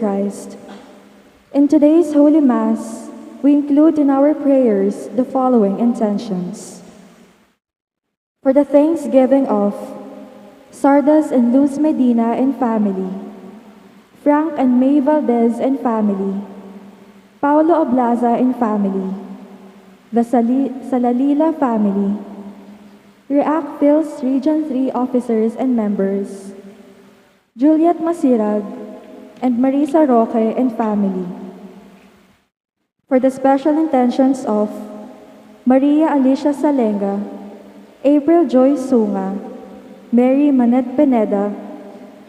Christ. In today's Holy Mass, we include in our prayers the following intentions. For the thanksgiving of Sardas and Luz Medina and family, Frank and May Valdez and family, Paulo Oblaza and family, the Salalila family, REACT Phil's Region 3 officers and members, Juliet Masirag and Marisa Roque and family. For the special intentions of Maria Alicia Salenga, April Joy Sunga, Mary Manette Pineda,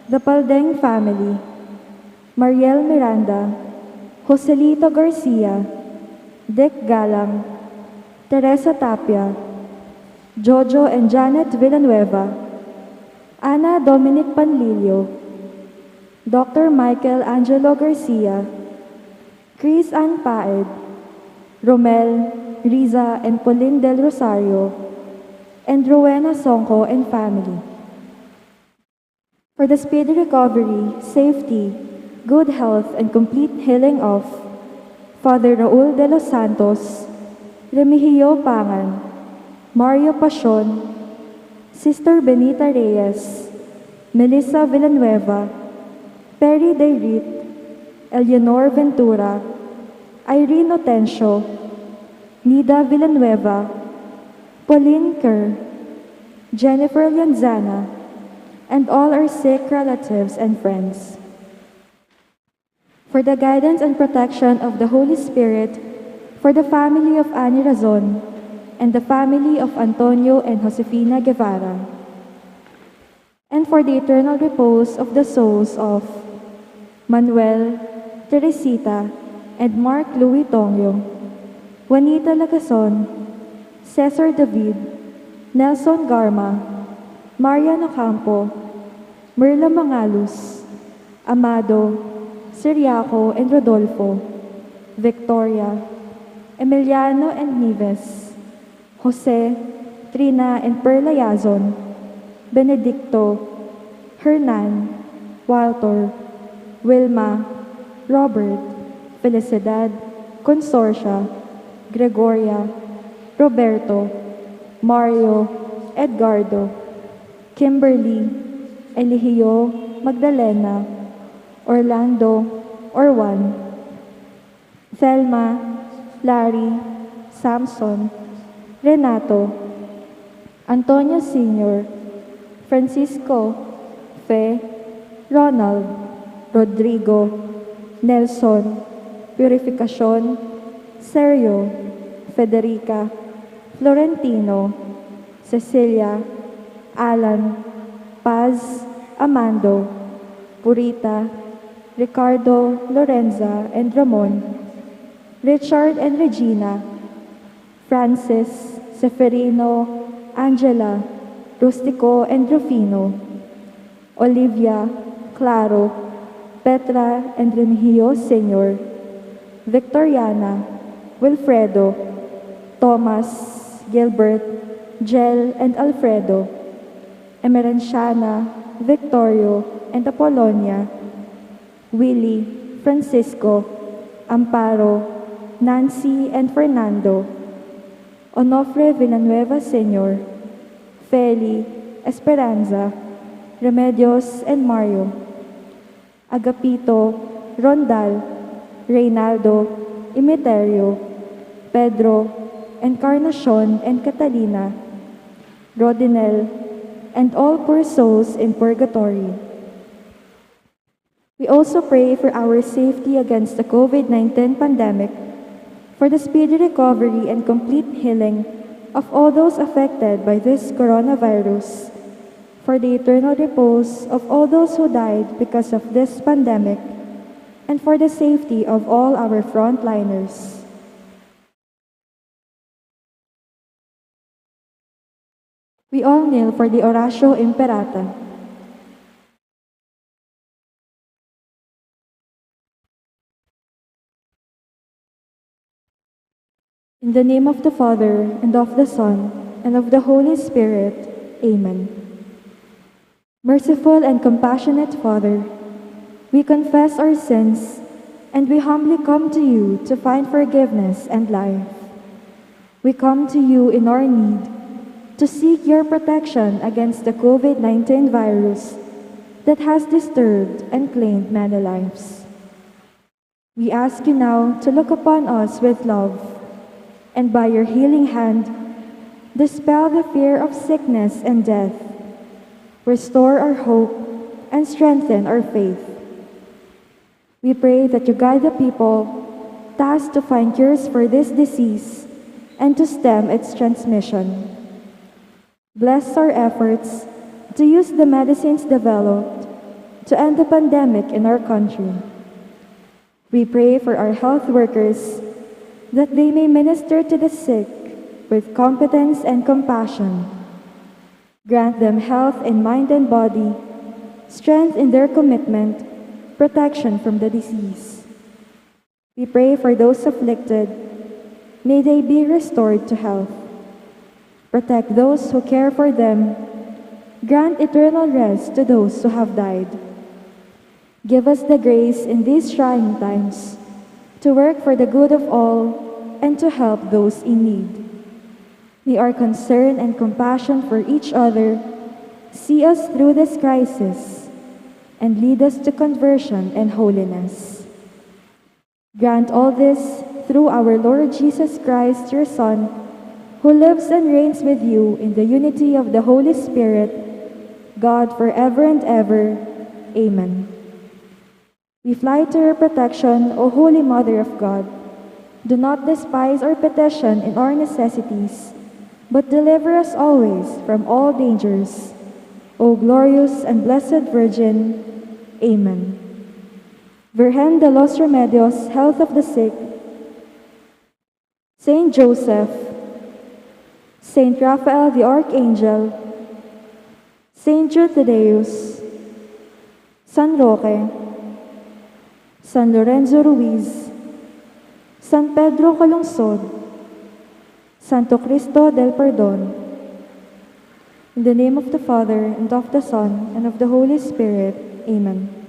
the Paldeng family, Mariel Miranda, Joselito Garcia, Dick Galang, Teresa Tapia, Jojo and Janet Villanueva, Ana Dominic Panlilio, Dr. Michael Angelo Garcia, Chris Ann Paed, Romel, Riza and Pauline Del Rosario, and Rowena Songko and family. For the speedy recovery, safety, good health, and complete healing of Father Raul de los Santos, Remigio Pangan, Mario Pasion, Sister Benita Reyes, Melissa Villanueva, Perry Dayrit, Eleanor Ventura, Irene Otencio, Nida Villanueva, Pauline Kerr, Jennifer Lianzana, and all our sick relatives and friends. For the guidance and protection of the Holy Spirit, for the family of Annie Razon, and the family of Antonio and Josefina Guevara, and for the eternal repose of the souls of Manuel, Teresita, and Mark Louis Tongyo, Juanita Lagason, Cesar David, Nelson Garma, Marian Ocampo, Merla Mangalus, Amado, Siriaco and Rodolfo, Victoria, Emiliano and Nieves, Jose, Trina and Perla Yazon, Benedicto, Hernan, Walter, Wilma, Robert, Felicidad, Consorcia, Gregoria, Roberto, Mario, Edgardo, Kimberly, Eligio, Magdalena, Orlando, Orwan, Thelma, Larry, Samson, Renato, Antonio Sr., Francisco, Fe, Ronald, Rodrigo, Nelson, Purificacion, Sergio, Federica, Florentino, Cecilia, Alan, Paz, Amando, Purita, Ricardo, Lorenza, and Ramon, Richard and Regina, Francis, Seferino, Angela, Rustico and Rufino, Olivia, Claro, Petra and Remigio Sr., Victoriana, Wilfredo, Thomas, Gilbert, Jel and Alfredo, Emerenciana, Victorio and Apollonia, Willie, Francisco, Amparo, Nancy and Fernando, Onofre Villanueva Sr., Feli, Esperanza, Remedios and Mario, Agapito, Rondal, Reynaldo, Imiterio, Pedro, Encarnacion and Catalina, Rodinel, and all poor souls in purgatory. We also pray for our safety against the COVID-19 pandemic, for the speedy recovery and complete healing of all those affected by this coronavirus, for the eternal repose of all those who died because of this pandemic, and for the safety of all our frontliners. We all kneel for the Oratio Imperata. In the name of the Father, and of the Son, and of the Holy Spirit. Amen. Merciful and compassionate Father, We confess our sins, and we humbly come to you to find forgiveness and life. We come to you in our need to seek your protection against the COVID-19 virus that has disturbed and claimed many lives. We ask you now to look upon us with love, and by your healing hand, dispel the fear of sickness and death, restore our hope, and strengthen our faith. We pray that you guide the people tasked to find cures for this disease and to stem its transmission. Bless our efforts to use the medicines developed to end the pandemic in our country. We pray for our health workers that they may minister to the sick with competence and compassion. Grant them health in mind and body, strength in their commitment, protection from the disease. We pray for those afflicted. May they be restored to health. Protect those who care for them. Grant eternal rest to those who have died. Give us the grace in these trying times to work for the good of all and to help those in need. May our concern and compassion for each other see us through this crisis and lead us to conversion and holiness. Grant all this through our Lord Jesus Christ, your Son, who lives and reigns with you in the unity of the Holy Spirit, God forever and ever. Amen. We fly to your protection, O Holy Mother of God. Do not despise our petition in our necessities, but deliver us always from all dangers. O glorious and blessed Virgin. Amen. Virgen de los Remedios, health of the sick, Saint Joseph, Saint Raphael the Archangel, Saint Jude Thaddeus, San Roque, San Lorenzo Ruiz, San Pedro Calungsod, Santo Cristo del Perdón. In the name of the Father, and of the Son, and of the Holy Spirit. Amen.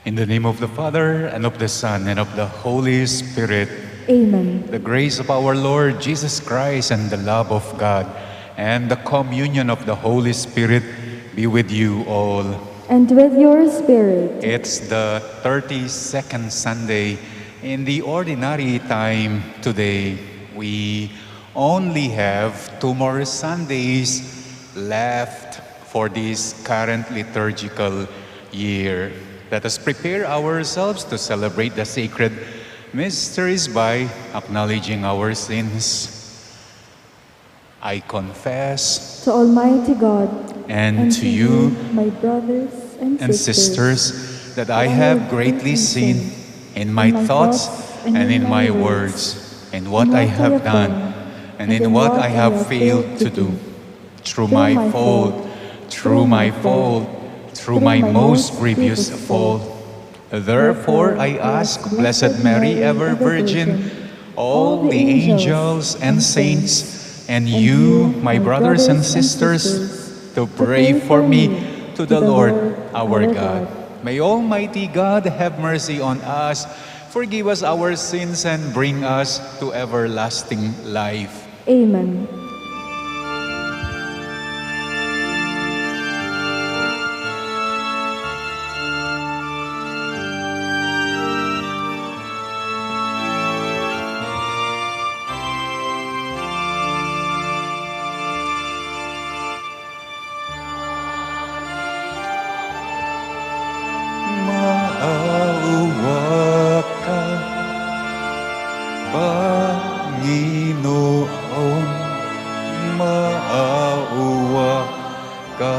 In the name of the Father, and of the Son, and of the Holy Spirit. Amen. The grace of our Lord Jesus Christ and the love of God and the communion of the Holy Spirit be with you all. And with your spirit. It's the 32nd Sunday in the ordinary time today. We only have 2 more Sundays left for this current liturgical year. Let us prepare ourselves to celebrate the sacred mysteries by acknowledging our sins. I confess To Almighty God and to you, my brothers and sisters, that I have greatly sinned in my thoughts and in my words, in what I have done and in what I have failed to do. Through my fault, through my most grievous fault. Therefore, I ask Blessed Mary, ever Virgin, all the angels and saints, and you, my brothers and sisters, to pray for me to the Lord our God. May Almighty God have mercy on us, forgive us our sins, and bring us to everlasting life. Amen. Maawa ka, Panginoon, maawa ka.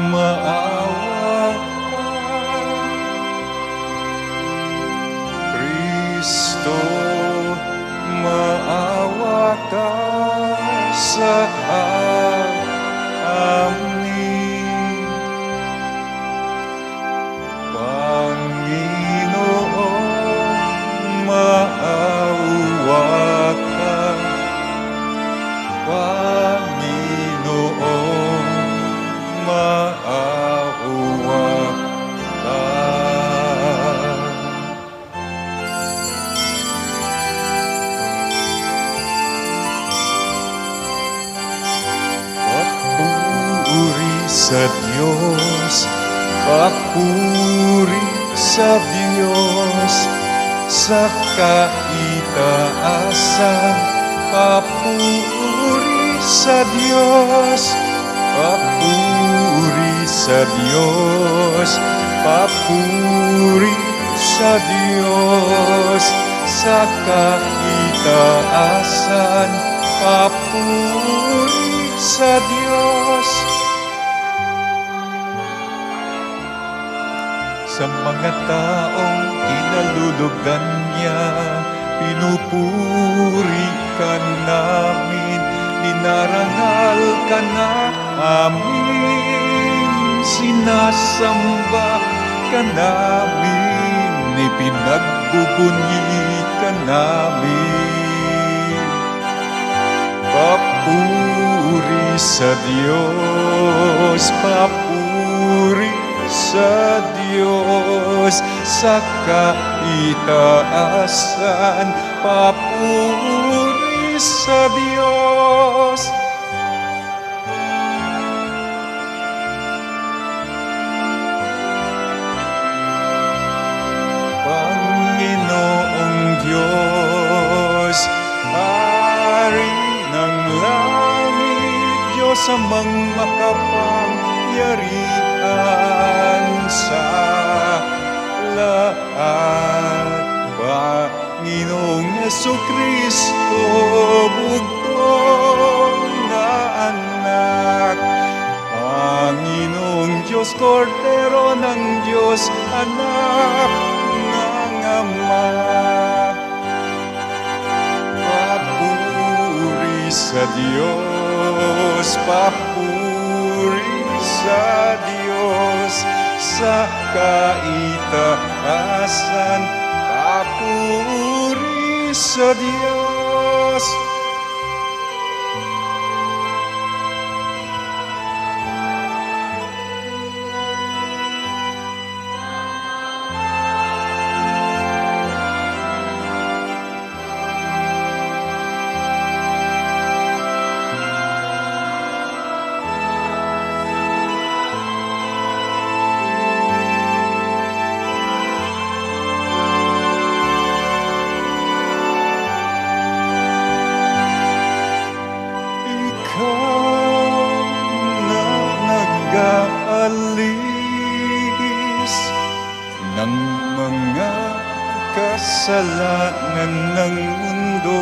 Maawa ka, Kristo, maawa ka sa amin. Panginoon, maawa ka. Panginoon, maawa ka. Papuri sa Diyos, papuri sa Diyos, sa kaitaasan. Papuri sa Diyos, papuri sa Diyos, papuri sa Diyos, sa kaitaasan. Papuri sa Diyos. Sa mga taong kinalulugan niya, pinupuri ka namin, dinarangal ka namin, sinasamba ka namin, ipinagbubunyi ka namin. Papuri sa Diyos, papuri sa Diyos, sa kaitaasan. Papuri sa Diyos. Panginoong Diyos, Hari ng langit, Diyos amang makapangyarihan sa lahat. Panginoong Jesucristo, bugtong na anak. Panginoong Diyos, Kordero ng Diyos, anak ng Ama. Papuri sa Diyos, papuri sa Diyos, sa kaitaasan. Papuri sa Diyos. walis ng mga kasalanan ng mundo.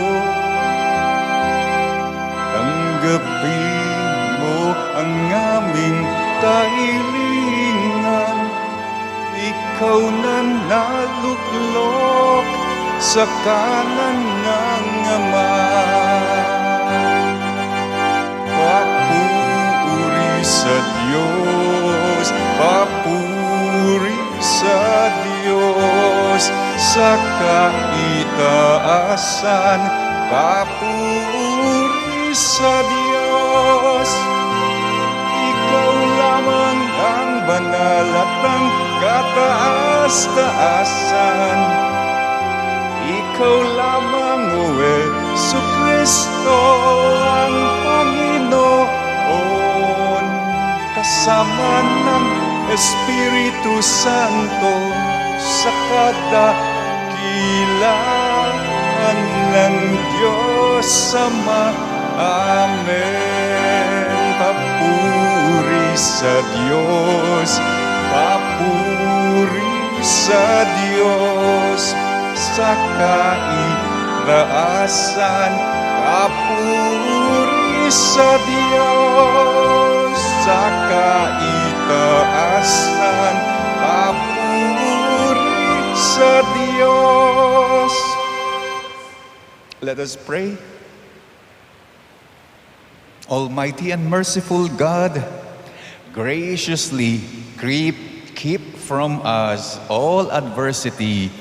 Tanggapin mo ang aming kahilingan. Ikaw na naluklok sa kanan ng Ama. Papuri sa Diyos, papuri sa Diyos, sa kaitaasan, papuri sa Diyos. Ikaw lamang ang banal at ang kataas-taasan. Ikaw lamang, O Jesucristo, ang Panginoon, kasama ng Espiritu Santo sa kadakilaan ng Diyos Ama. Amen. Papuri sa Diyos, papuri sa Diyos, sa kaitaasan, papuri sa Diyos, sa kaitaasan, papuri sa Diyos. Let us pray. Almighty and merciful God, graciously keep from us all adversity,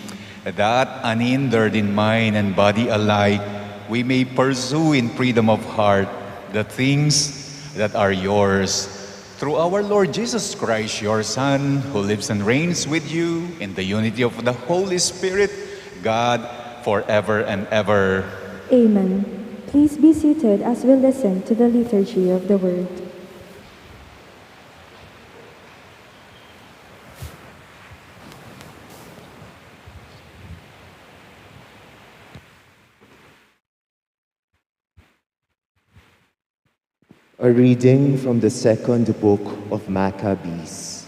that unhindered in mind and body alike, we may pursue in freedom of heart the things that are yours. Through our Lord Jesus Christ, your Son, who lives and reigns with you in the unity of the Holy Spirit, God, forever and ever. Amen. Please be seated as we listen to the liturgy of the Word. A reading from the second book of Maccabees.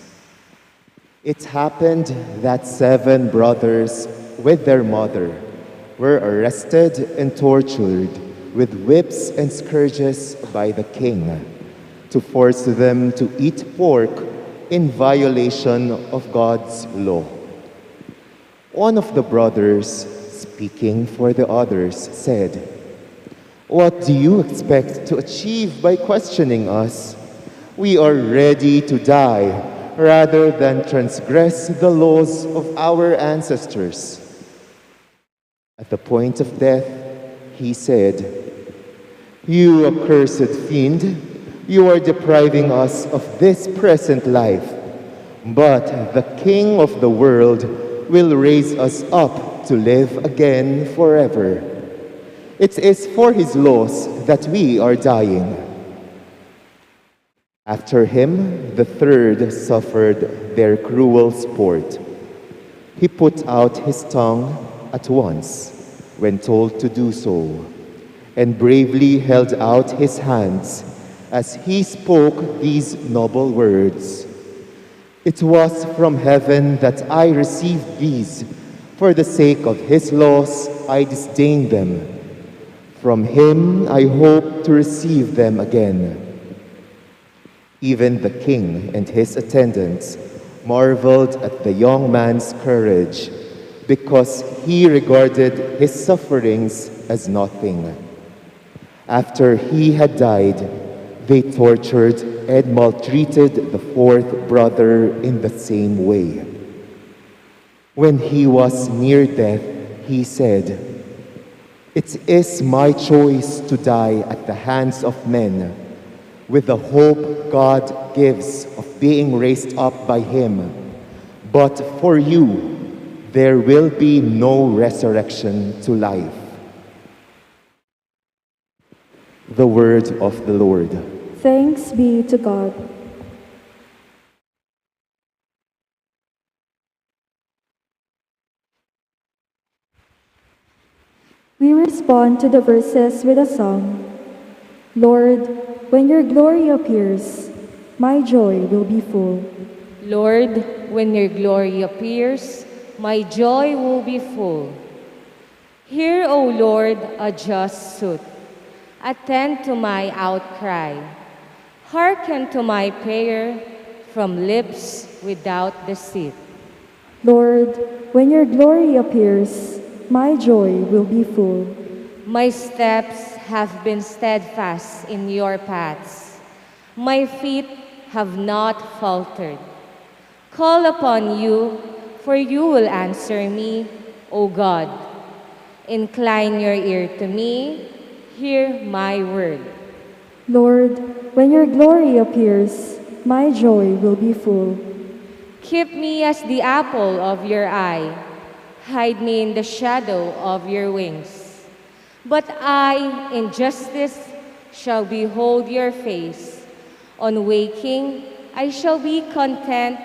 It happened that 7 brothers with their mother were arrested and tortured with whips and scourges by the king, to force them to eat pork in violation of God's law. One of the brothers, speaking for the others, said, "What do you expect to achieve by questioning us? We are ready to die rather than transgress the laws of our ancestors." At the point of death, he said, "You accursed fiend, you are depriving us of this present life, but the King of the world will raise us up to live again forever. It is for his laws that we are dying." After him, the third suffered their cruel sport. He put out his tongue at once when told to do so, and bravely held out his hands as he spoke these noble words. "It was from heaven that I received these. For the sake of his laws, I disdained them. From him I hope to receive them again." Even the king and his attendants marveled at the young man's courage, because he regarded his sufferings as nothing. After he had died, they tortured and maltreated the fourth brother in the same way. When he was near death, he said, "It is my choice to die at the hands of men, with the hope God gives of being raised up by him. But for you, there will be no resurrection to life." The word of the Lord. Thanks be to God. We respond to the verses with a song. Lord, when your glory appears, my joy will be full. Lord, when your glory appears, my joy will be full. Hear, O Lord, a just suit. Attend to my outcry. Hearken to my prayer from lips without deceit. Lord, when your glory appears, my joy will be full. My steps have been steadfast in your paths. My feet have not faltered. Call upon you, for you will answer me, O God. Incline your ear to me, hear my word. Lord, when your glory appears, my joy will be full. Keep me as the apple of your eye. Hide me in the shadow of your wings. But I, in justice, shall behold your face. On waking, I shall be content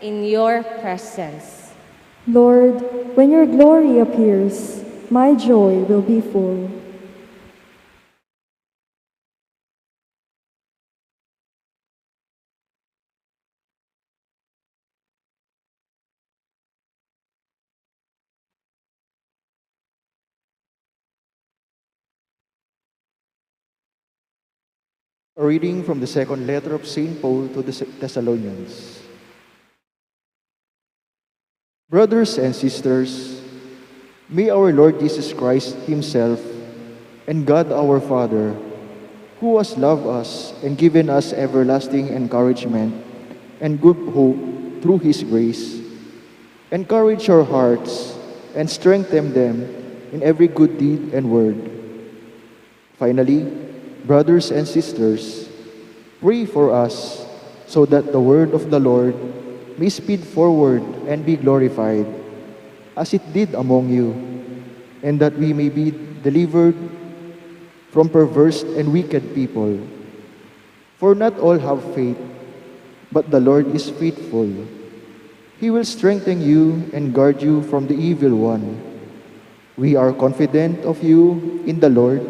in your presence. Lord, when your glory appears, my joy will be full. A reading from the second letter of St. Paul to the Thessalonians. Brothers and sisters, may our Lord Jesus Christ Himself and God our Father, who has loved us and given us everlasting encouragement and good hope through His grace, encourage our hearts and strengthen them in every good deed and word. Finally, brothers and sisters, pray for us so that the word of the Lord may speed forward and be glorified, as it did among you, and that we may be delivered from perverse and wicked people. For not all have faith, but the Lord is faithful. He will strengthen you and guard you from the evil one. We are confident of you in the Lord,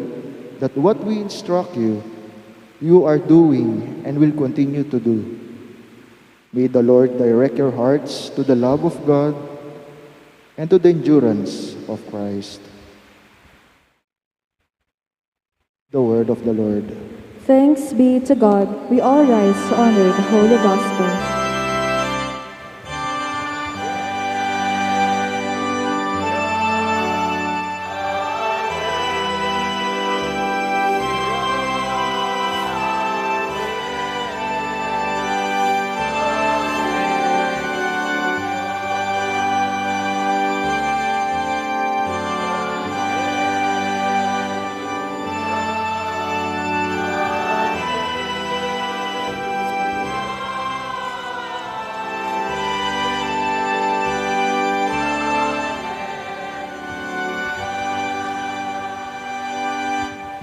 that what we instruct you, you are doing and will continue to do. May the Lord direct your hearts to the love of God and to the endurance of Christ. The word of the Lord. Thanks be to God. We all rise to honor the Holy Gospel.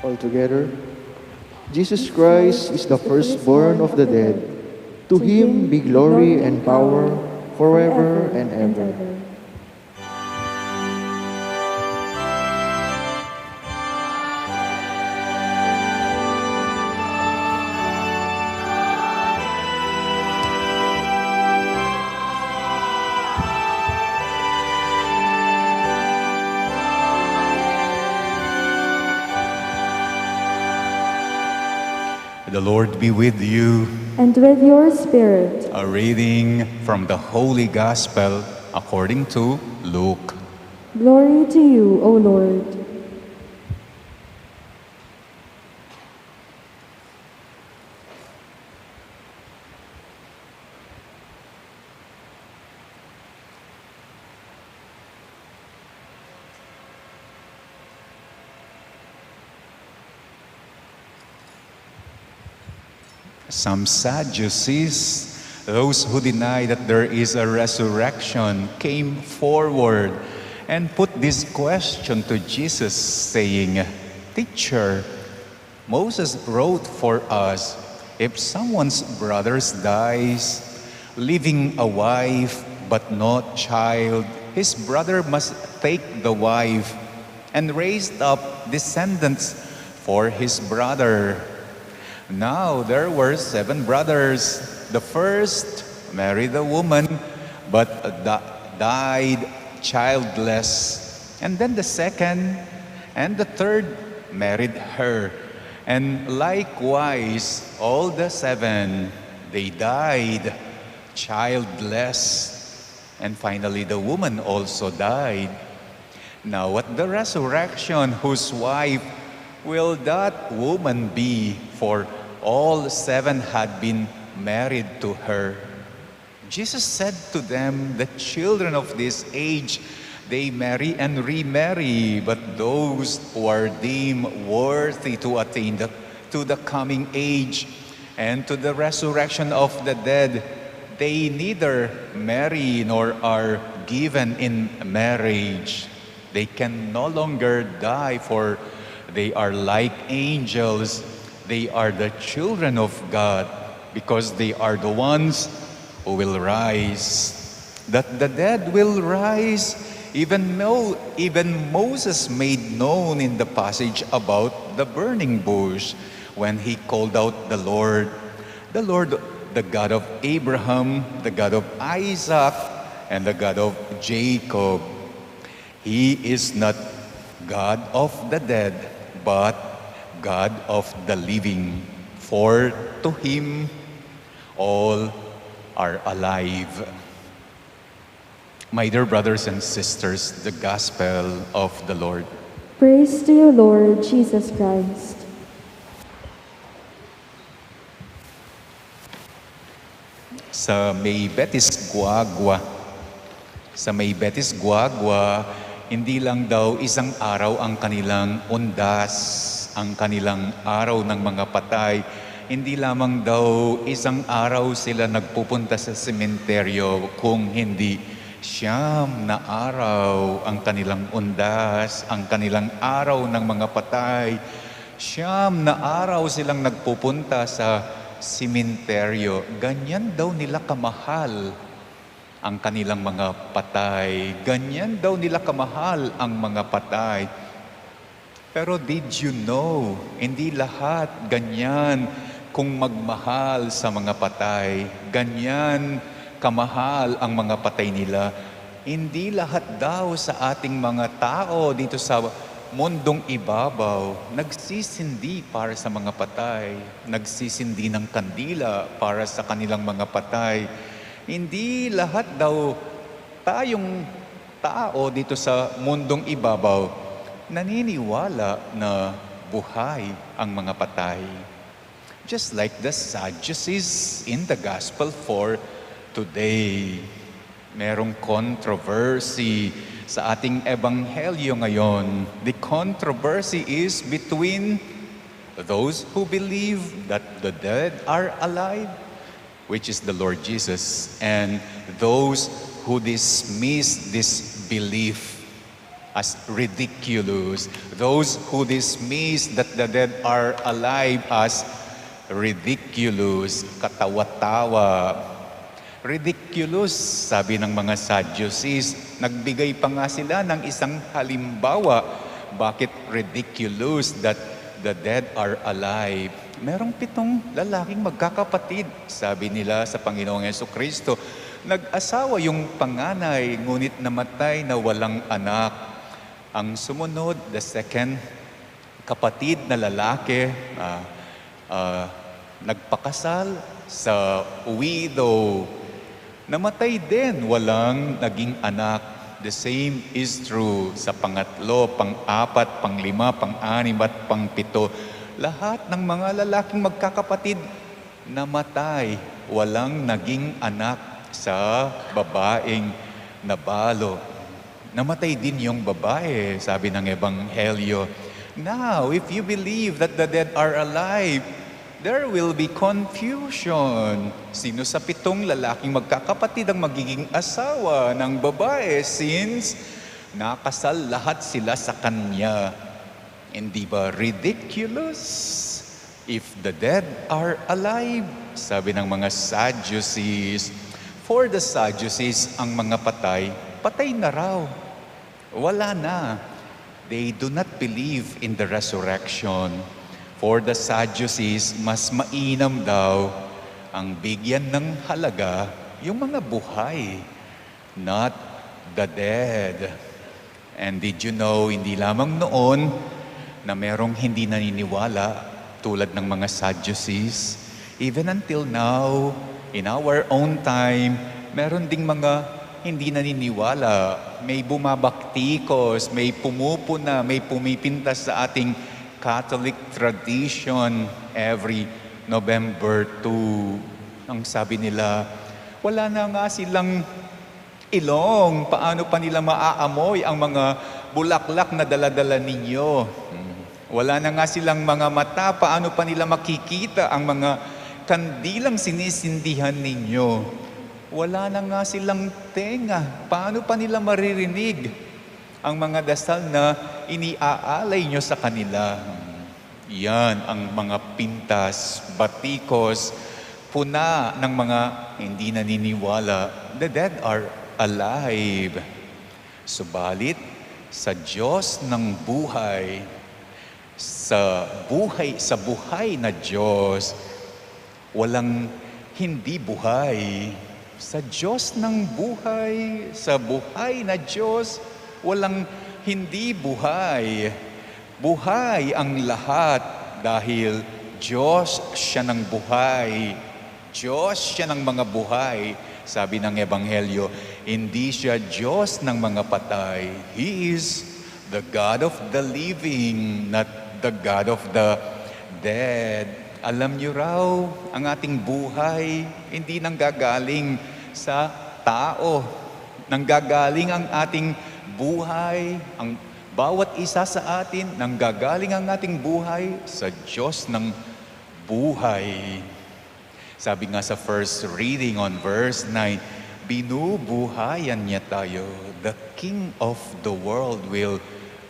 Altogether, Jesus Christ is the firstborn of the dead. To Him be glory and power forever and ever. The Lord be with you. And with your spirit. A reading from the Holy Gospel according to Luke. Glory to you, O Lord. Some Sadducees, those who deny that there is a resurrection, came forward and put this question to Jesus, saying, "Teacher, Moses wrote for us, if someone's brother dies, leaving a wife but not child, his brother must take the wife and raise up descendants for his brother. Now there were 7 brothers. The first married a woman, but died childless. And then the second and the third married her. And likewise, all the 7, they died childless. And finally, the woman also died. Now at the resurrection, whose wife will that woman be? For all 7 had been married to her. Jesus said to them, the children of this age, they marry and remarry, but those who are deemed worthy to attain to the coming age and to the resurrection of the dead, they neither marry nor are given in marriage. They can no longer die, for they are like angels. They are the children of God, because they are the ones who will rise. That the dead will rise, even Moses made known in the passage about the burning bush, when he called out the Lord, the God of Abraham, the God of Isaac, and the God of Jacob. He is not God of the dead, but God of the living. For to him all are alive. My dear brothers and sisters, the Gospel of the Lord. Praise to you, Lord Jesus Christ. Sa may Betis Guagua, hindi lang daw isang araw ang kanilang undas, ang kanilang araw ng mga patay. Hindi lamang daw isang araw sila nagpupunta sa sementeryo, kung hindi 9 na araw ang kanilang undas, ang kanilang araw ng mga patay. 9 na araw silang nagpupunta sa sementeryo. Ganyan daw nila kamahal ang kanilang mga patay. Ganyan daw nila kamahal ang mga patay. Pero did you know, hindi lahat ganyan kung magmahal sa mga patay. Ganyan kamahal ang mga patay nila. Hindi lahat daw sa ating mga tao dito sa mundong ibabaw nagsisindi para sa mga patay, nagsisindi ng kandila para sa kanilang mga patay. Hindi lahat daw tayong tao dito sa mundong ibabaw naniniwala na buhay ang mga patay. Just like the Sadducees in the Gospel for today. Merong controversy sa ating ebanghelyo ngayon. The controversy is between those who believe that the dead are alive, which is the Lord Jesus, and those who dismiss this belief as ridiculous. Those who dismiss that the dead are alive as ridiculous, katawa-tawa. Ridiculous, sabi ng mga Sadducees. Nagbigay pa nga sila ng isang halimbawa. Bakit ridiculous that the dead are alive? Merong 7 lalaking magkakapatid, sabi nila sa Panginoong Jesucristo. Nag-asawa yung panganay, ngunit namatay na walang anak. Ang sumunod, the second kapatid na lalaki, nagpakasal sa widow. Namatay din, walang naging anak. The same is true sa pangatlo, pang-4, pang-5, pang-6 at pang-7. Lahat ng mga lalaking magkakapatid namatay, walang naging anak sa babaeng nabalo. Namatay din yung babae, sabi ng Ebanghelyo. Now, if you believe that the dead are alive, there will be confusion. Sino sa 7 lalaking magkakapatid ang magiging asawa ng babae since nakasal lahat sila sa kanya? Hindi ba ridiculous? If the dead are alive, sabi ng mga Sadducees. For the Sadducees, ang mga patay, patay na raw. Wala na. They do not believe in the resurrection. For the Sadducees, mas mainam daw ang bigyan ng halaga yung mga buhay, not the dead. And did you know, hindi lamang noon na merong hindi naniniwala tulad ng mga Sadducees. Even until now, in our own time, meron ding mga hindi naniniwala. May bumabaktikos, may pumupuna, may pumipintas sa ating Catholic tradition every November 2. Ang sabi nila, wala na nga silang ilong. Paano pa nila maaamoy ang mga bulaklak na daladala ninyo? Wala na nga silang mga mata. Paano pa nila makikita ang mga kandilang sinisindihan ninyo? Wala na nga silang tenga. Paano pa nila maririnig ang mga dasal na iniaalay nyo sa kanila? Yan ang mga pintas, batikos, puna ng mga hindi naniniwala. The dead are alive. Subalit, sa Diyos ng buhay, sa buhay na Diyos, walang hindi buhay. Sa Diyos ng buhay, sa buhay na Diyos, walang hindi buhay. Buhay ang lahat dahil Diyos siya ng buhay. Diyos siya ng mga buhay. Sabi ng Ebanghelyo, hindi siya Diyos ng mga patay. He is the God of the living, not the God of the dead. Alam niyo raw, ang ating buhay hindi nanggagaling sa tao. Nanggagaling ang ating buhay, ang bawat isa sa atin, nanggagaling ang ating buhay sa Diyos ng buhay. Sabi nga sa first reading on verse 9, binubuhayan niya tayo. The King of the world will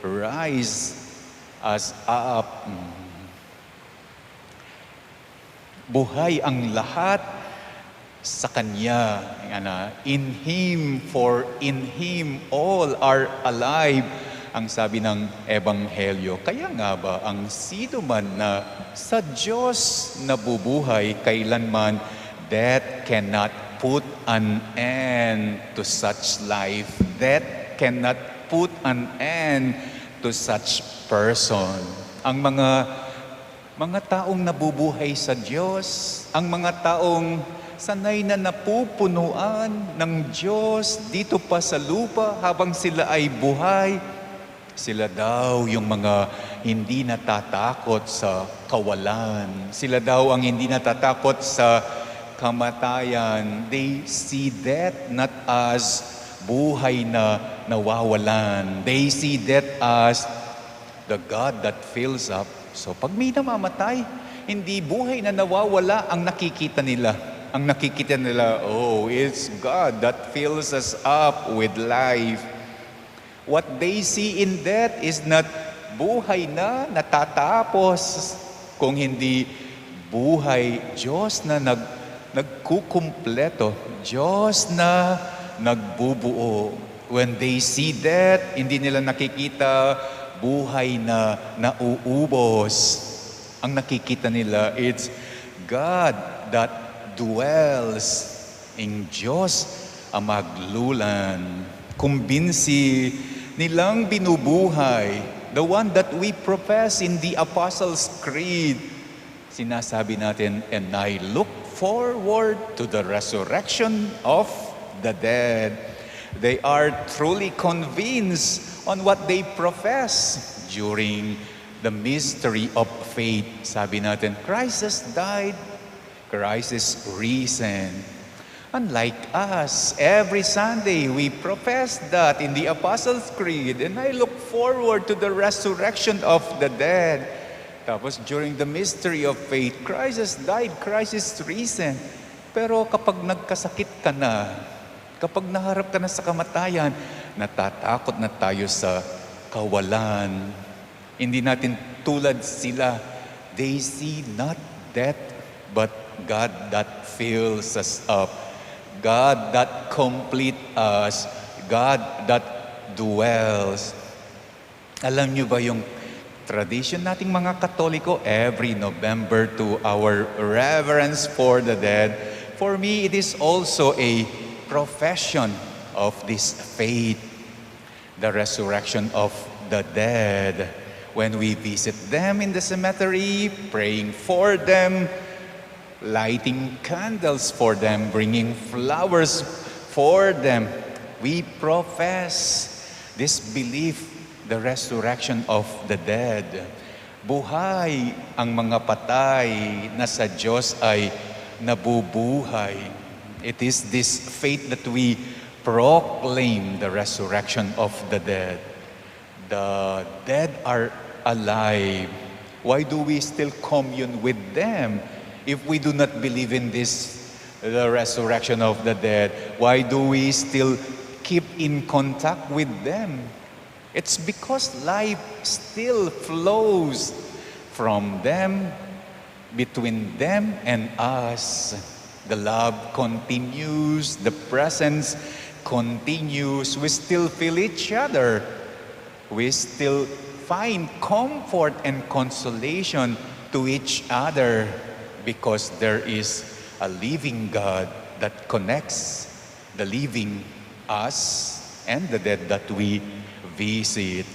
rise us up. Buhay ang lahat sa Kanya. In Him, for in Him all are alive. Ang sabi ng Ebanghelyo. Kaya nga ba, ang sino man na sa Diyos nabubuhay kailanman, death cannot put an end to such life. Death cannot put an end to such person. Ang mga taong nabubuhay sa Diyos, ang mga taong sanay na napupunuan ng Diyos dito pa sa lupa habang sila ay buhay, sila daw yung mga hindi natatakot sa kawalan. Sila daw ang hindi natatakot sa kamatayan. They see death not as buhay na nawawalan. They see death as the God that fills up. So pag may namamatay, hindi buhay na nawawala ang nakikita nila. Ang nakikita nila, oh, it's God that fills us up with life. What they see in death is not buhay na natatapos, kung hindi buhay Diyos na nagkukumpleto, Diyos na nagbubuo. When they see death, hindi nila nakikita buhay na nauubos. Ang nakikita nila, it's God that dwells in Diyos ang maglulan. Kumbinsi nilang binubuhay, the one that we profess in the Apostles' Creed. Sinasabi natin, and I look forward to the resurrection of the dead. They are truly convinced on what they profess during the mystery of faith. Sabi natin, Christ has died, Christ is risen. Unlike us, every Sunday we profess that in the Apostles' Creed, and I look forward to the resurrection of the dead. Tapos during the mystery of faith, Christ has died, Christ is risen. Pero kapag nagkasakit ka na, kapag naharap ka na sa kamatayan, natatakot na tayo sa kawalan. Hindi natin tulad sila. They see not death, but God that fills us up. God that complete us. God that dwells. Alam niyo ba yung Tradition nating mga Katoliko every November to our reverence for the dead. For me, it is also a profession of this faith, the resurrection of the dead. When we visit them in the cemetery, praying for them, lighting candles for them, bringing flowers for them, we profess this belief, the resurrection of the dead. Buhay ang mga patay na sa Diyos ay nabubuhay. It is this faith that we proclaim the resurrection of the dead. The dead are alive. Why do we still commune with them? If we do not believe in this, the resurrection of the dead, why do we still keep in contact with them? It's because life still flows from them, between them and us. The love continues, the presence continues. We still feel each other. We still find comfort and consolation to each other because there is a living God that connects the living us and the dead that we visit.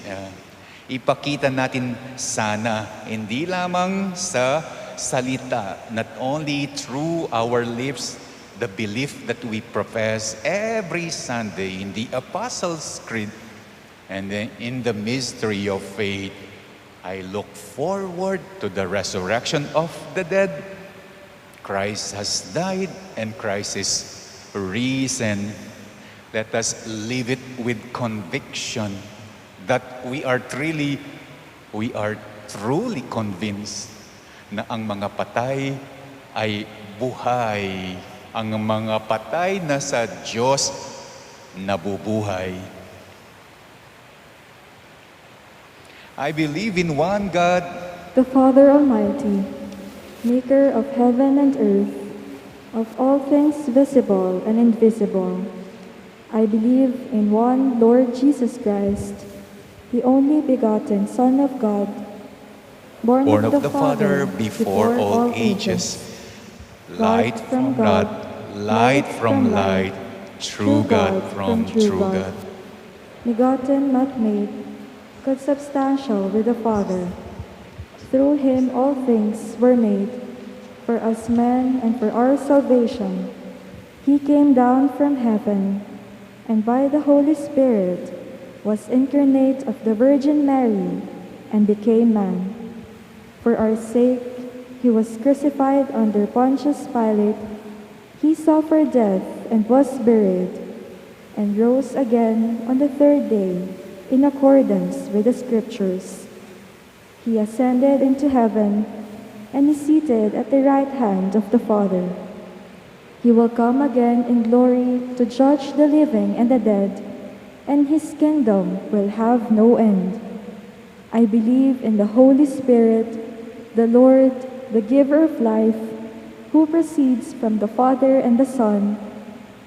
Ipakita natin sana, hindi lamang sa salita, not only through our lips, the belief that we profess every Sunday in the Apostles' Creed and in the mystery of faith. I look forward to the resurrection of the dead. Christ has died and Christ is risen. Let us live it with conviction that we are truly convinced na ang mga patay ay buhay. Ang mga patay na sa Diyos nabubuhay. I believe in one God, the Father Almighty, maker of heaven and earth, of all things visible and invisible. I believe in one Lord Jesus Christ, the only begotten Son of God, born of the Father before all ages, light from God, light from light, true God from true God. Begotten, not made, consubstantial with the Father. Through him all things were made. For us men and for our salvation, he came down from heaven, and by the Holy Spirit was incarnate of the Virgin Mary and became man. For our sake, he was crucified under Pontius Pilate. He suffered death and was buried, and rose again on the third day in accordance with the Scriptures. He ascended into heaven and is seated at the right hand of the Father. He will come again in glory to judge the living and the dead, and his kingdom will have no end. I believe in the Holy Spirit, the Lord, the giver of life, who proceeds from the Father and the Son,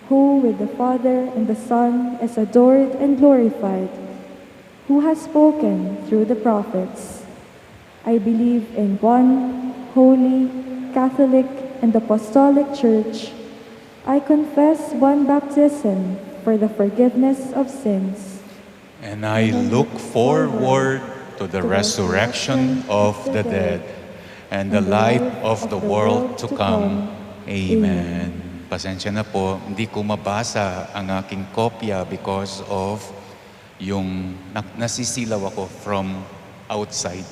who with the Father and the Son is adored and glorified, who has spoken through the prophets. I believe in one holy, Catholic, and Apostolic Church. I confess one baptism for the forgiveness of sins. And I look forward to the resurrection of the dead and the life of the world to come. Amen. Pasensya na po, hindi ko mabasa ang aking kopya because of yung nasisilaw ako from outside.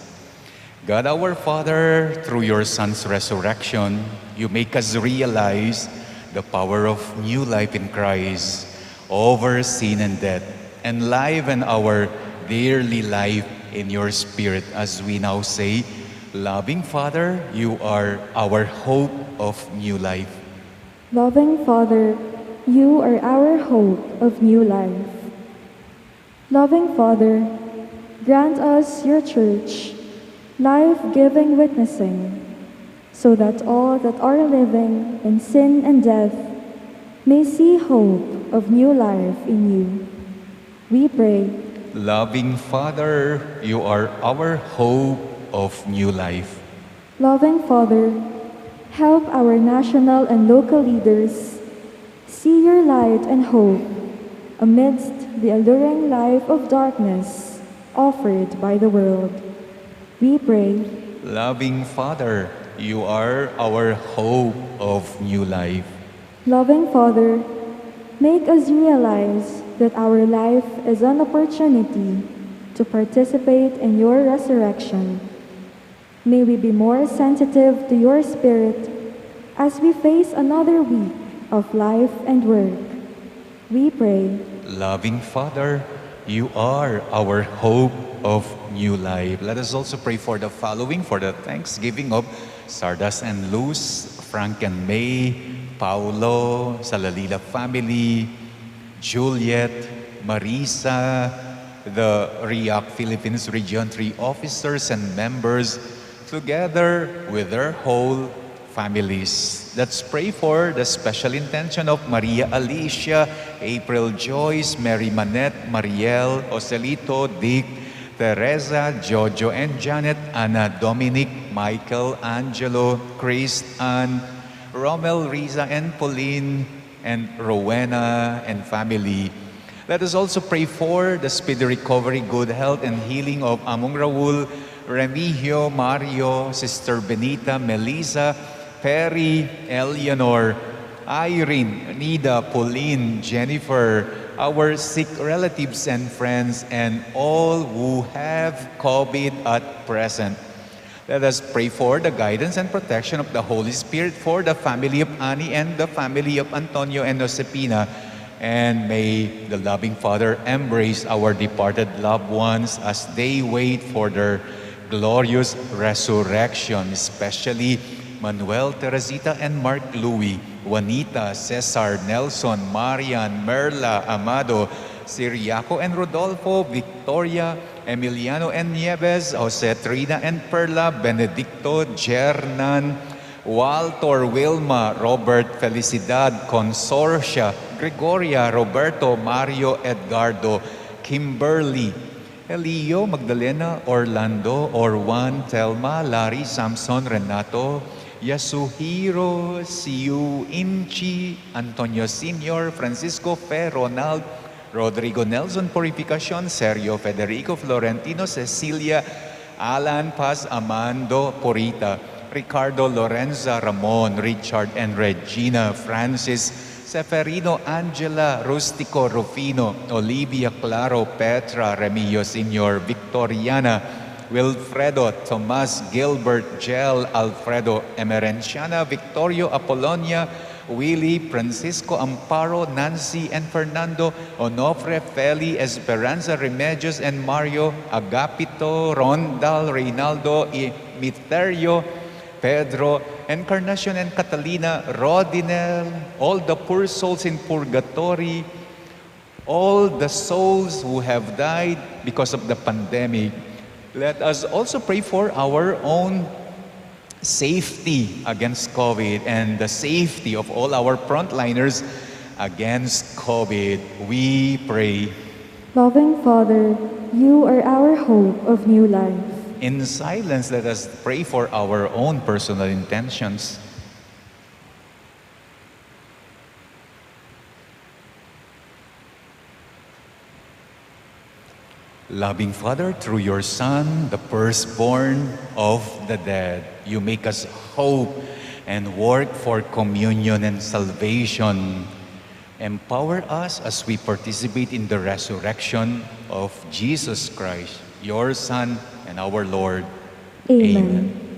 God our Father, through your Son's resurrection, you make us realize the power of new life in Christ over sin and death, and liven our dearly life in your Spirit as we now say, loving Father, you are our hope of new life. Loving Father, you are our hope of new life. Loving Father, grant us your church, life-giving witnessing, so that all that are living in sin and death may see hope of new life in you. We pray Loving Father, you are our hope of new life. Loving Father, help our national and local leaders see your light and hope amidst the alluring life of darkness offered by the world. We pray. Loving Father, you are our hope of new life. Loving Father, make us realize that our life is an opportunity to participate in your resurrection. May we be more sensitive to your Spirit as we face another week of life and work. We pray. Loving Father, you are our hope of new life. Let us also pray for the following, for the thanksgiving of Sardas and Luz, Frank and May, Paulo, Salalila family, Juliet, Marisa, the RIAC Philippines Region 3 officers and members, together with their whole families. Let's pray for the special intention of Maria Alicia, April Joyce, Mary Manette, Mariel, Ocelito, Dick, Teresa, Jojo and Janet, Anna, Dominic, Michael, Angelo, Chris, Ann, Rommel, Riza and Pauline, and Rowena and family. Let us also pray for the speedy recovery, good health, and healing of Among Raul, Remigio, Mario, Sister Benita, Melissa, Perry, Eleanor, Irene, Nida, Pauline, Jennifer, our sick relatives and friends, and all who have COVID at present. Let us pray for the guidance and protection of the Holy Spirit for the family of Annie and the family of Antonio and Josepina. And may the loving Father embrace our departed loved ones as they wait for their glorious resurrection, especially Manuel, Teresita, and Mark Louis, Juanita, Cesar, Nelson, Marian, Merla, Amado, Siriaco and Rodolfo, Victoria, Emiliano and Nieves, Jose, Trina and Perla, Benedicto, Jernan, Walter, Wilma, Robert, Felicidad, Consorcia, Gregoria, Roberto, Mario, Edgardo, Kimberly, Elio, Magdalena, Orlando, Orwan, Telma, Larry, Samson, Renato, Yasuhiro, Siu, Inchi, Antonio Sr., Francisco Fe, Ronald, Rodrigo Nelson, Purificacion, Sergio, Federico, Florentino, Cecilia, Alan Paz, Amando, Porita, Ricardo, Lorenza, Ramon, Richard and Regina, Francis, Seferino, Angela, Rustico, Rufino, Olivia, Claro, Petra, Remillo Sr., Victoriana, Wilfredo, Tomas, Gilbert, Gel, Alfredo, Emerenciana, Victorio, Apolonia, Willie, Francisco, Amparo, Nancy, and Fernando, Onofre, Feli, Esperanza, Remedios, and Mario, Agapito, Rondal, Reynaldo, Miterio, Pedro, Encarnacion and Catalina, Rodinel, all the poor souls in purgatory, all the souls who have died because of the pandemic. Let us also pray for our own safety against COVID and the safety of all our frontliners against COVID. We pray. Loving Father, you are our hope of new life. In silence, let us pray for our own personal intentions. Loving Father, through your Son, the firstborn of the dead, you make us hope and work for communion and salvation. Empower us as we participate in the resurrection of Jesus Christ, your Son and our Lord. Amen.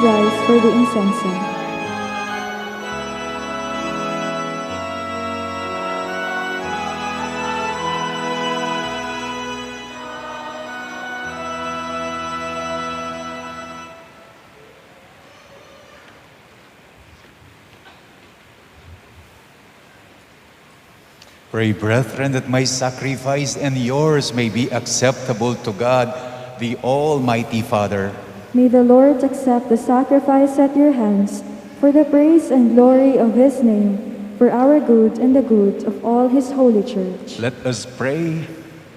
rise for the incense. Pray, brethren, that my sacrifice and yours may be acceptable to God, the Almighty Father. May the Lord accept the sacrifice at your hands for the praise and glory of his name, for our good and the good of all his holy church. Let us pray.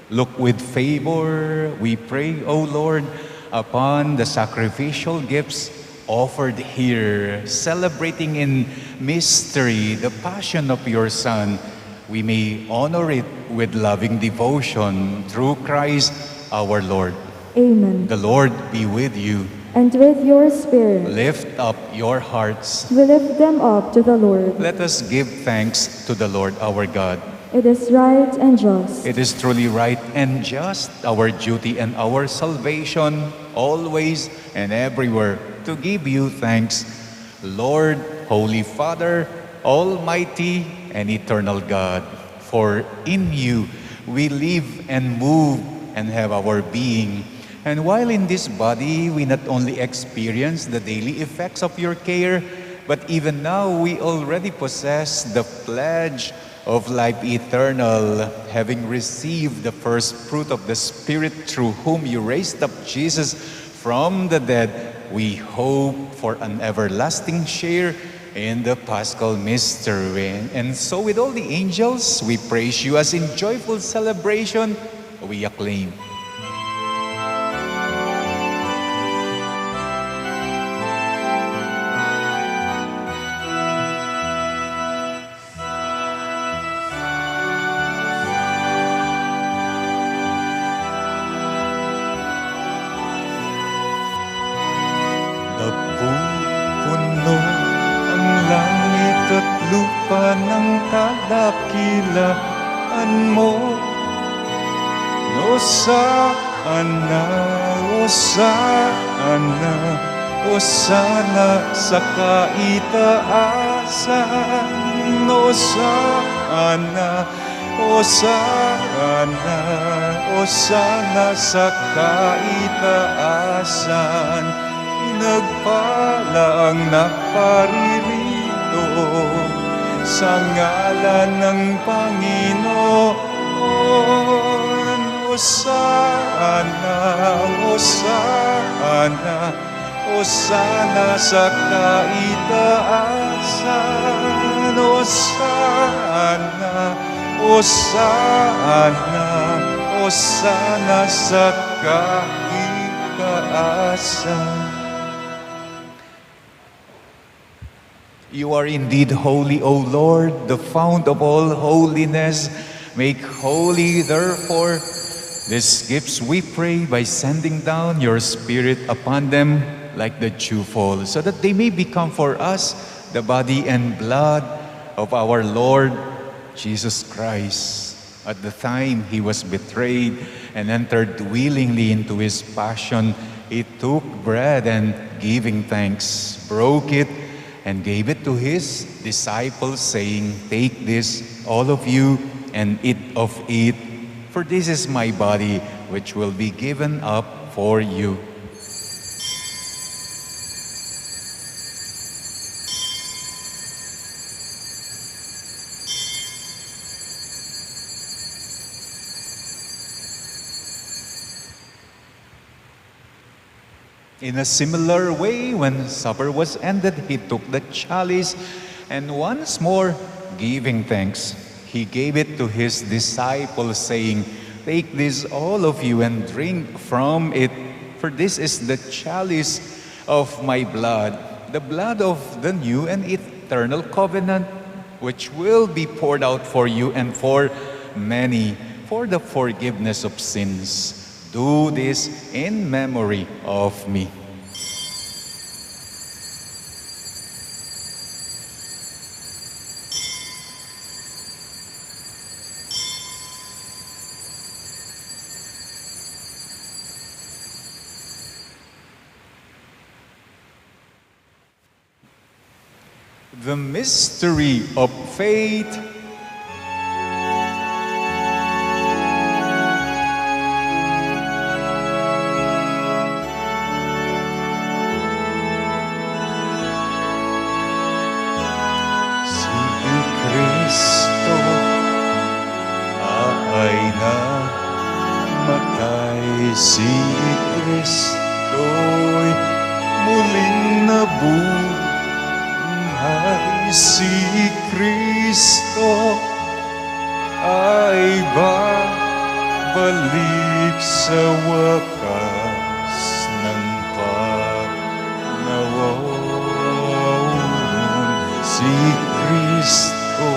Look with favor, we pray, O Lord, upon the sacrificial gifts offered here, celebrating in mystery the passion of your Son. We may honor it with loving devotion through Christ our Lord. Amen. The Lord be with you. And with your spirit. Lift up your hearts. We lift them up to the Lord. Let us give thanks to the Lord our God. It is right and just. It is truly right and just, our duty and our salvation, always and everywhere, to give you thanks, Lord, Holy Father, Almighty and eternal God. For in you we live and move and have our being. And while in this body, we not only experience the daily effects of your care, but even now we already possess the pledge of life eternal, having received the first fruit of the Spirit through whom you raised up Jesus from the dead. We hope for an everlasting share in the Paschal mystery. And so with all the angels, we praise you as in joyful celebration, we acclaim. Napupuno ang langit at lupa ng kadakilaan mo. Hosana, Hosana, Hosana sa kaitaasan. Hosana, Hosana, Hosana sa kaitaasan. Nagpala ang naparirito sa ngalan ng Panginoon. Hosana, Hosana, Hosana sa kaitaasan. Hosana, Hosana, Hosana sa kaitaasan. You are indeed holy, O Lord, the fount of all holiness. Make holy, therefore, these gifts, we pray, by sending down your Spirit upon them like the dewfall, so that they may become for us the body and blood of our Lord Jesus Christ. At the time he was betrayed and entered willingly into his passion, he took bread and, giving thanks, broke it and gave it to his disciples, saying, "Take this, all of you, and eat of it, for this is my body, which will be given up for you." In a similar way, when supper was ended, he took the chalice, and once more, giving thanks, he gave it to his disciples, saying, "Take this, all of you, and drink from it, for this is the chalice of my blood, the blood of the new and eternal covenant, which will be poured out for you and for many, for the forgiveness of sins. Do this in memory of me." The mystery of faith. Si Kristo ay namatay, si Kristo'y muling nabuhay. Si Kristo ay babalik sa wakas ng panahon. Si Kristo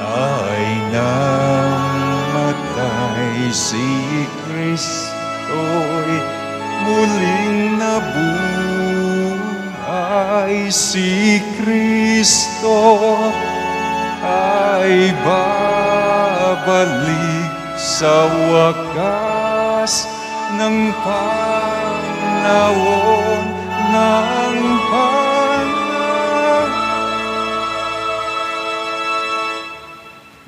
ay namatay, si Kristo'y muling nabuhay. Si Kristo ay babalik sa wakas ng panahon, ng panahon.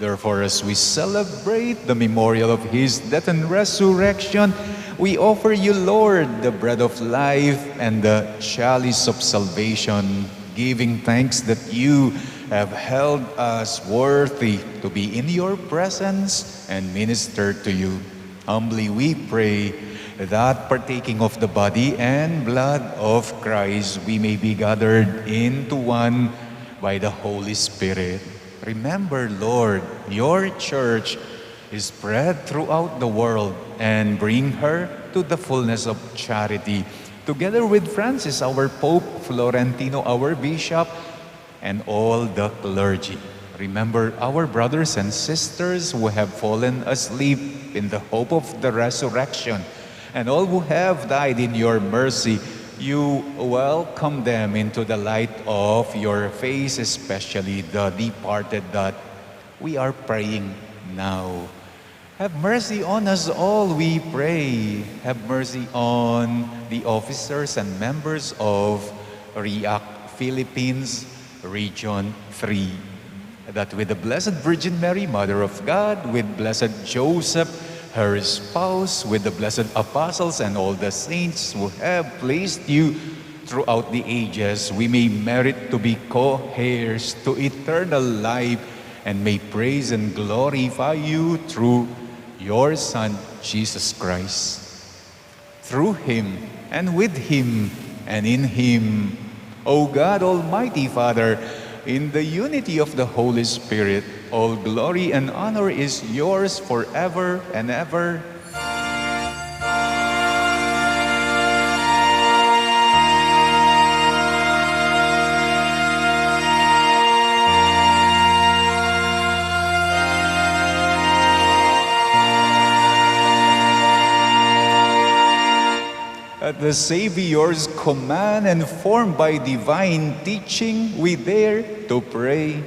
Therefore, as we celebrate the memorial of His death and resurrection, we offer you, Lord, the bread of life and the chalice of salvation, giving thanks that you have held us worthy to be in your presence and minister to you. Humbly we pray that partaking of the body and blood of Christ, we may be gathered into one by the Holy Spirit. Remember, Lord, your church is spread throughout the world and bring her to the fullness of charity. Together with Francis, our Pope, Florentino, our Bishop, and all the clergy. Remember our brothers and sisters who have fallen asleep in the hope of the resurrection, and all who have died in your mercy. You welcome them into the light of your face, especially the departed that we are praying now. Have mercy on us all, we pray. Have mercy on the officers and members of REAC Philippines Region 3. That with the Blessed Virgin Mary, Mother of God, with Blessed Joseph, her spouse, with the blessed apostles and all the saints who have placed you throughout the ages, we may merit to be co-heirs to eternal life and may praise and glorify you through your Son, Jesus Christ. Through Him, and with Him, and in Him, O God, Almighty Father, in the unity of the Holy Spirit, all glory and honor is yours forever and ever. At the Savior's command and formed by divine teaching, we dare to pray.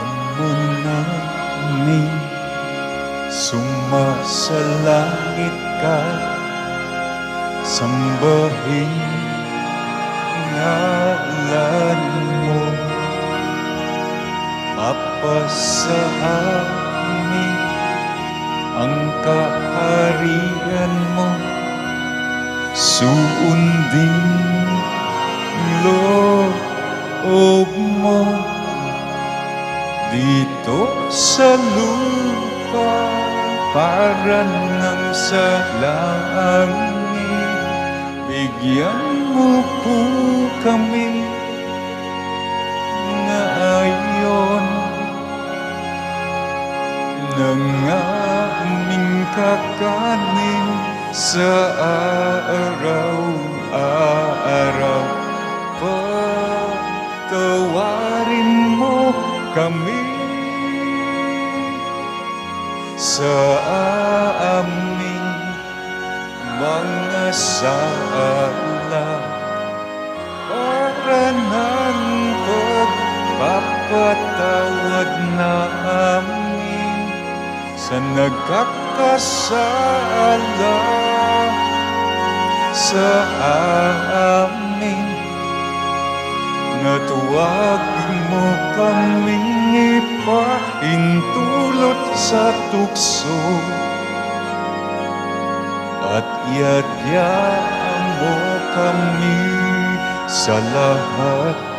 Amo namin, sumasalangit ka, sambahin ngalan mo, mapasa amin ang kaharian mo, sundin loob mo dito sa lupa para nang sa langit. Bigyan mo po kami ngayon ng aming kakanin sa araw-araw. Patawarin mo kami sa aming mga sala para ng Ipapatawad namin sa nagkakasala sa amin, nga't huwag mo kaming ipaintulot sa tukso, at yadyaan mo kami sa lahat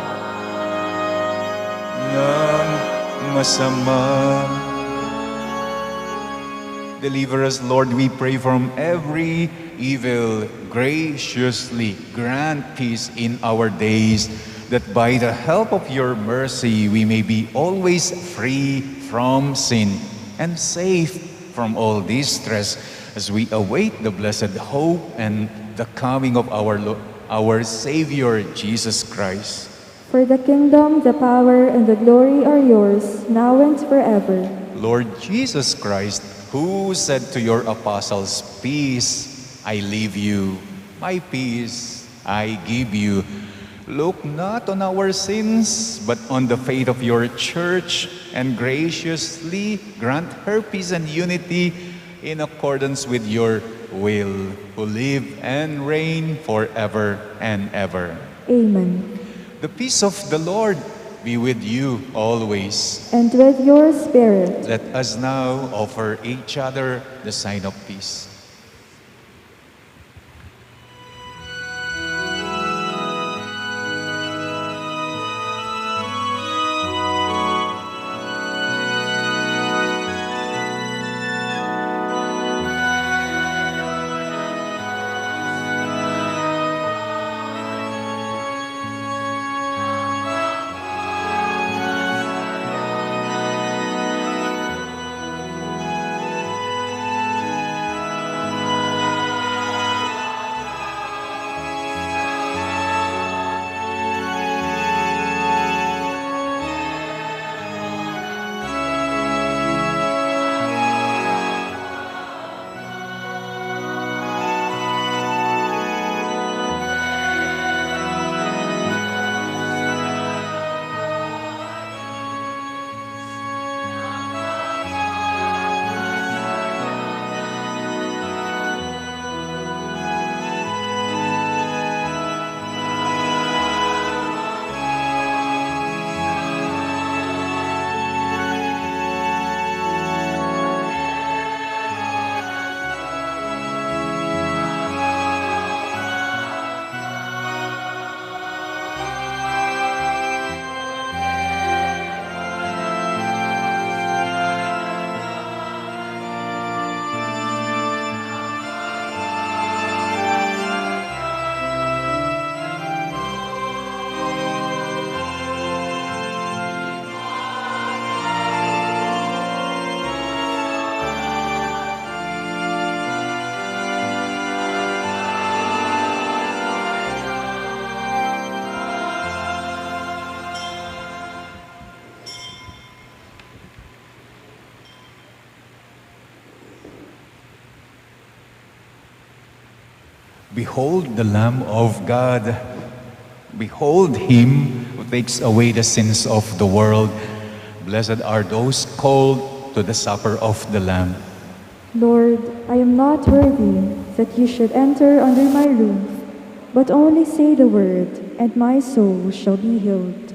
ng masama. Deliver us, Lord, we pray, from every evil. Graciously grant peace in our days, that by the help of your mercy we may be always free from sin and safe from all distress, as we await the blessed hope and the coming of our Savior, Jesus Christ. For the kingdom, the power, and the glory are yours, now and forever. Lord Jesus Christ, who said to your apostles, "Peace I leave you, my peace I give you," look not on our sins, but on the faith of your church, and graciously grant her peace and unity in accordance with your will, who live and reign forever and ever. Amen. The peace of the Lord be with you always. And with your spirit. Let us now offer each other the sign of peace. Behold the Lamb of God. Behold him who takes away the sins of the world. Blessed are those called to the supper of the Lamb. Lord, I am not worthy that you should enter under my roof, but only say the word, and my soul shall be healed.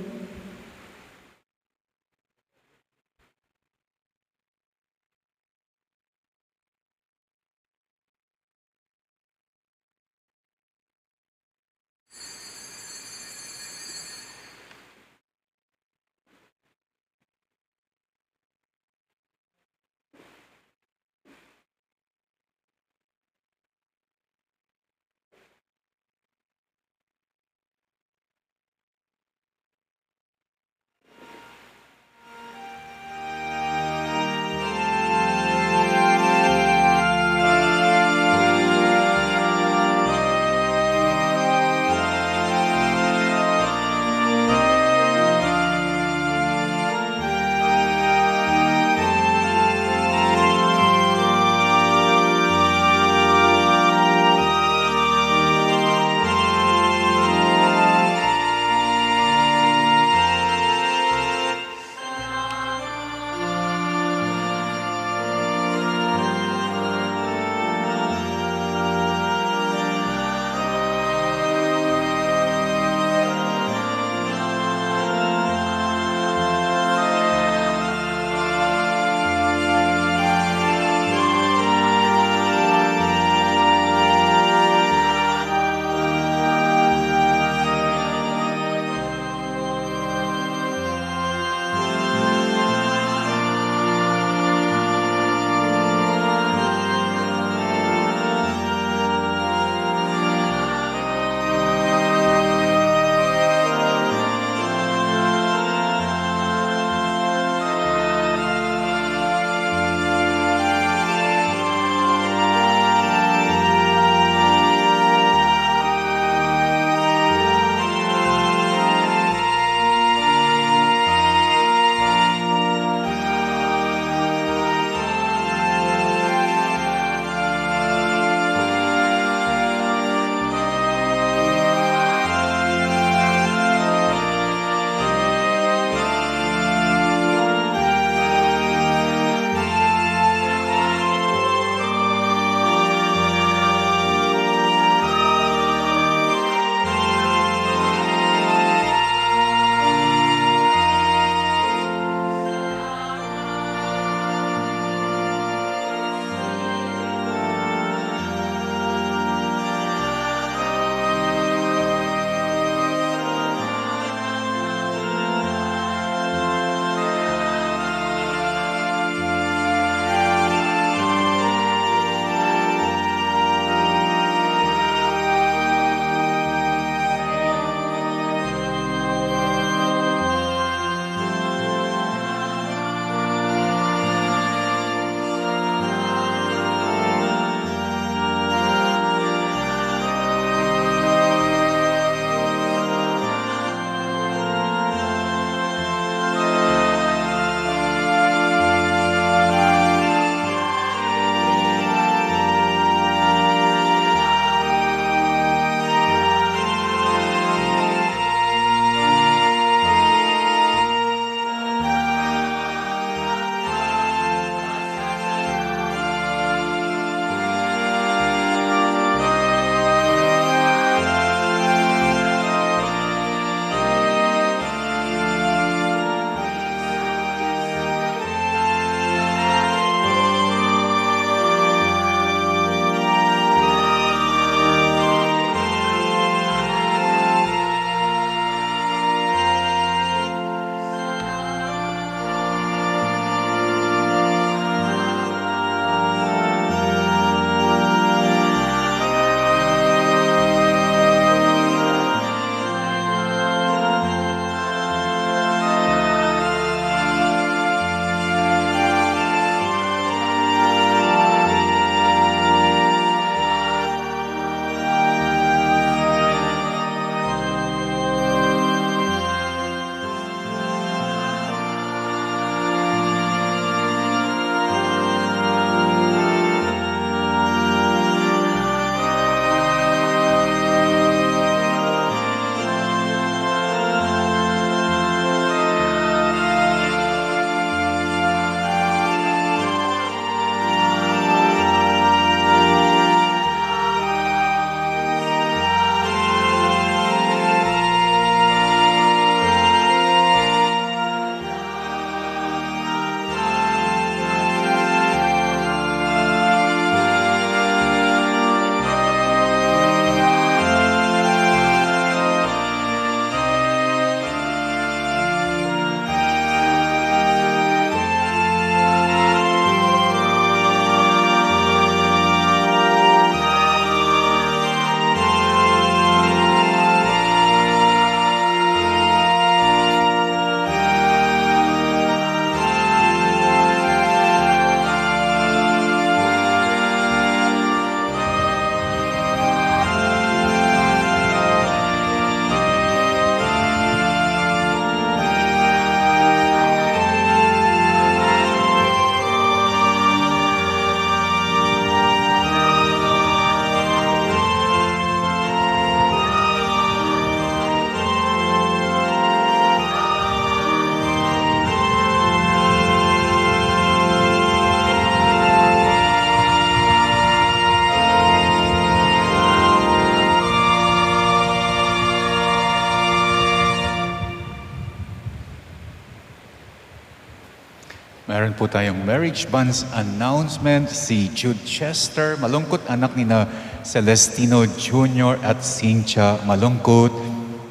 Meron po tayong marriage banns announcement. Si Jude Chester Malungkot, anak ni na Celestino Jr. at Cynthia Malungkot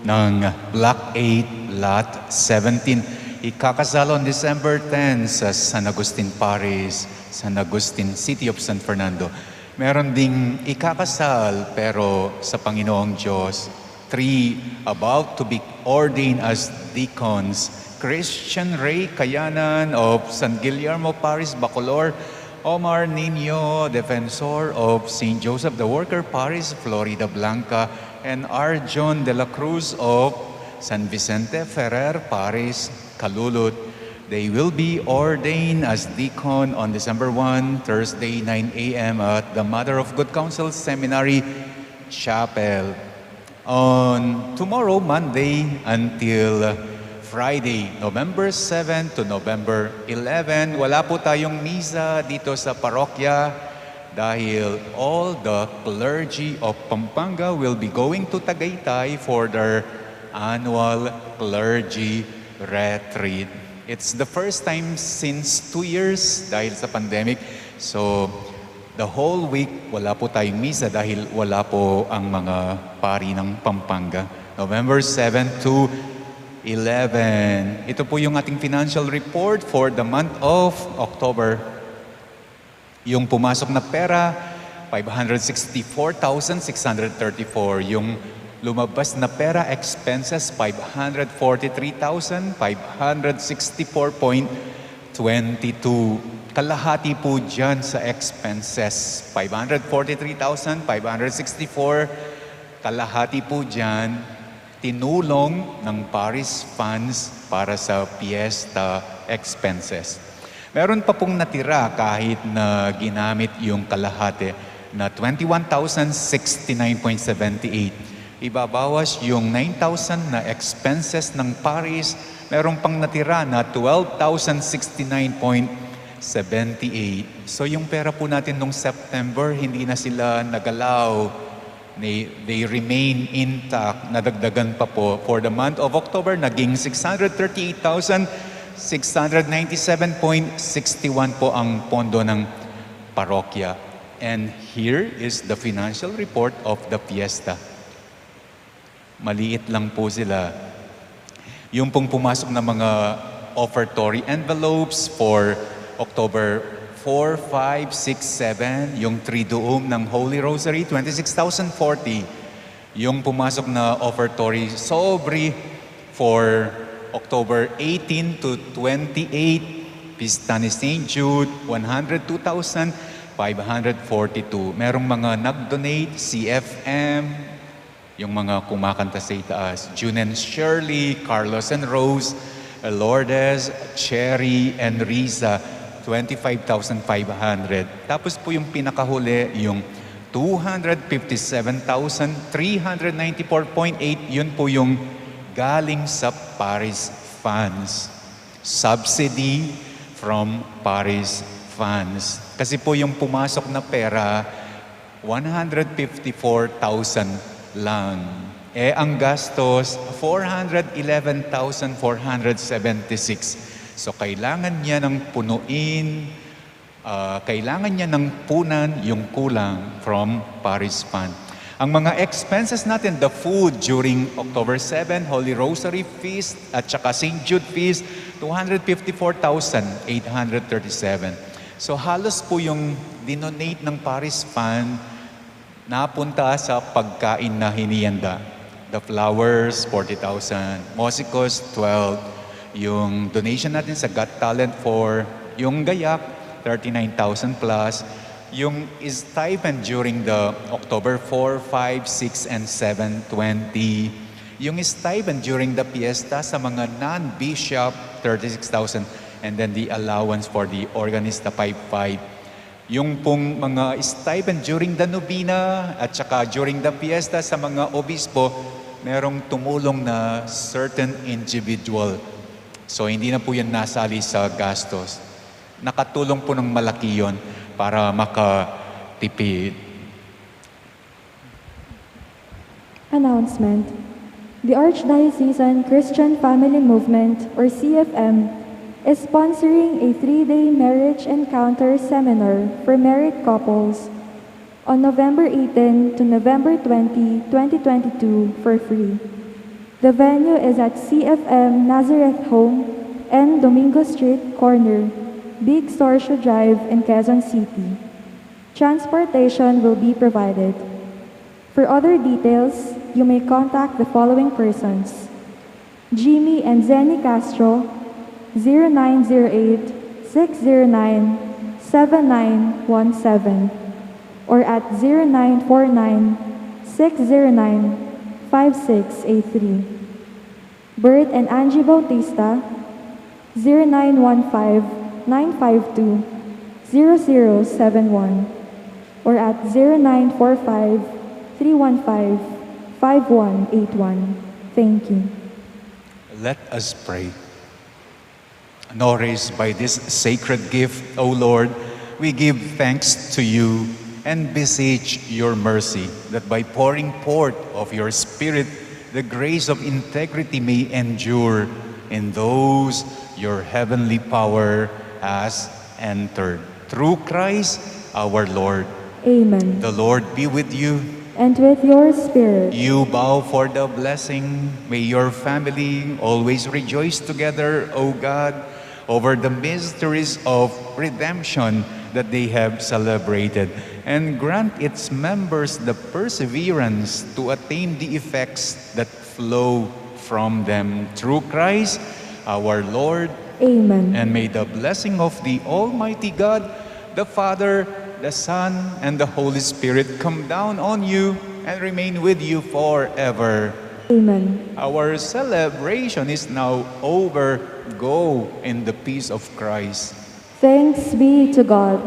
ng Block 8, Lot 17. Ikakasal on December 10 sa San Agustin Parish, San Agustin City of San Fernando. Meron ding ikakasal pero sa Panginoong Diyos. 3 about to be ordained as deacons. Christian Ray Kayanan of San Guillermo Parish, Bacolor. Omar Nino, Defensor of St. Joseph the Worker Parish, Florida Blanca. And Arjon de la Cruz of San Vicente Ferrer Parish, Calulut. They will be ordained as deacon on December 1, Thursday, 9 a.m. at the Mother of Good Counsel Seminary Chapel. On tomorrow, Monday, until Friday, November 7 to November 11, wala po tayong misa dito sa parokya dahil all the clergy of Pampanga will be going to Tagaytay for their annual clergy retreat. It's the first time since 2 years dahil sa pandemic. So, the whole week, wala po tayong misa dahil wala po ang mga pari ng Pampanga. November 7 to 11. Ito po yung ating financial report for the month of October. Yung pumasok na pera, 564,634. Yung lumabas na pera, expenses, 543,564.22. Kalahati po dyan sa expenses, 543,564. Kalahati po dyan, tinulong ng Parish funds para sa fiesta expenses. Meron pa pong natira kahit na ginamit yung kalahati na 21,069.78. Ibabawas yung 9,000 na expenses ng Parish, meron pang natira na 12,069.78. So yung pera po natin nung September, hindi na sila nagalaw. They remain intact. Nadagdagan pa po. For the month of October, naging 638,697.61 po ang pondo ng parokya. And here is the financial report of the fiesta. Maliit lang po sila. Yung pong pumasok na mga offertory envelopes for October 4, 5, 6, 7, yung Triduum ng Holy Rosary, 26,040. Yung pumasok na offertory sobre for October 18 to 28, Pista ni St. Jude, 102,542. Merong mga nag-donate, CFM, yung mga kumakanta sa itaas, June and Shirley, Carlos and Rose, Lourdes, Cherry, and Riza, 25,500. Tapos po yung pinakahuli, yung 257,394.8, yun po yung galing sa Parish funds. Subsidy from Parish funds. Kasi po yung pumasok na pera, 154,000 lang. Ang gastos, 411,476. So kailangan niya ng punuin, kailangan niya ng punan yung kulang from Parish Fund. Ang mga expenses natin, the food during October 7, Holy Rosary Feast at saka St. Jude Feast, 254,837. So halos po yung dinonate ng Parish Fund napunta sa pagkain na hinihanda. The flowers, 40,000. Musicos, 12. Yung donation natin sa Got Talent for yung gayak, 39,000 plus. Yung stipend during the October 4, 5, 6, and 7, 20. Yung stipend during the fiesta sa mga non-bishop, 36,000. And then the allowance for the organista, 5,500. Yung pong mga stipend during the novena at saka during the fiesta sa mga obispo, merong tumulong na certain individual. So hindi na po yan nasali sa gastos. Nakatulong po ng malaki yon para makatipid. Announcement. The Archdiocesan Christian Family Movement, or CFM, is sponsoring a 3-day marriage encounter seminar for married couples on November 18 to November 20, 2022 for free. The venue is at CFM Nazareth Home and Domingo Street Corner, Big Sorsho Drive in Quezon City. Transportation will be provided. For other details, you may contact the following persons: Jimmy and Zenny Castro, 0908-609-7917, or at 0949-609-5683. Bert and Angie Bautista, 0915-952-0071, or at 0945-315-5181. Thank you. Let us pray. Nourished by this sacred gift, O Lord, we give thanks to you and beseech your mercy that by pouring forth of your Spirit, the grace of integrity may endure in those your heavenly power has entered. Through Christ our Lord. Amen. The Lord be with you. And with your spirit. You bow for the blessing. May your family always rejoice together, O God, over the mysteries of redemption that they have celebrated, and grant its members the perseverance to attain the effects that flow from them. Through Christ our Lord. Amen. And may the blessing of the Almighty God, the Father, the Son, and the Holy Spirit come down on you and remain with you forever. Amen. Our celebration is now over. Go in the peace of Christ. Thanks be to God.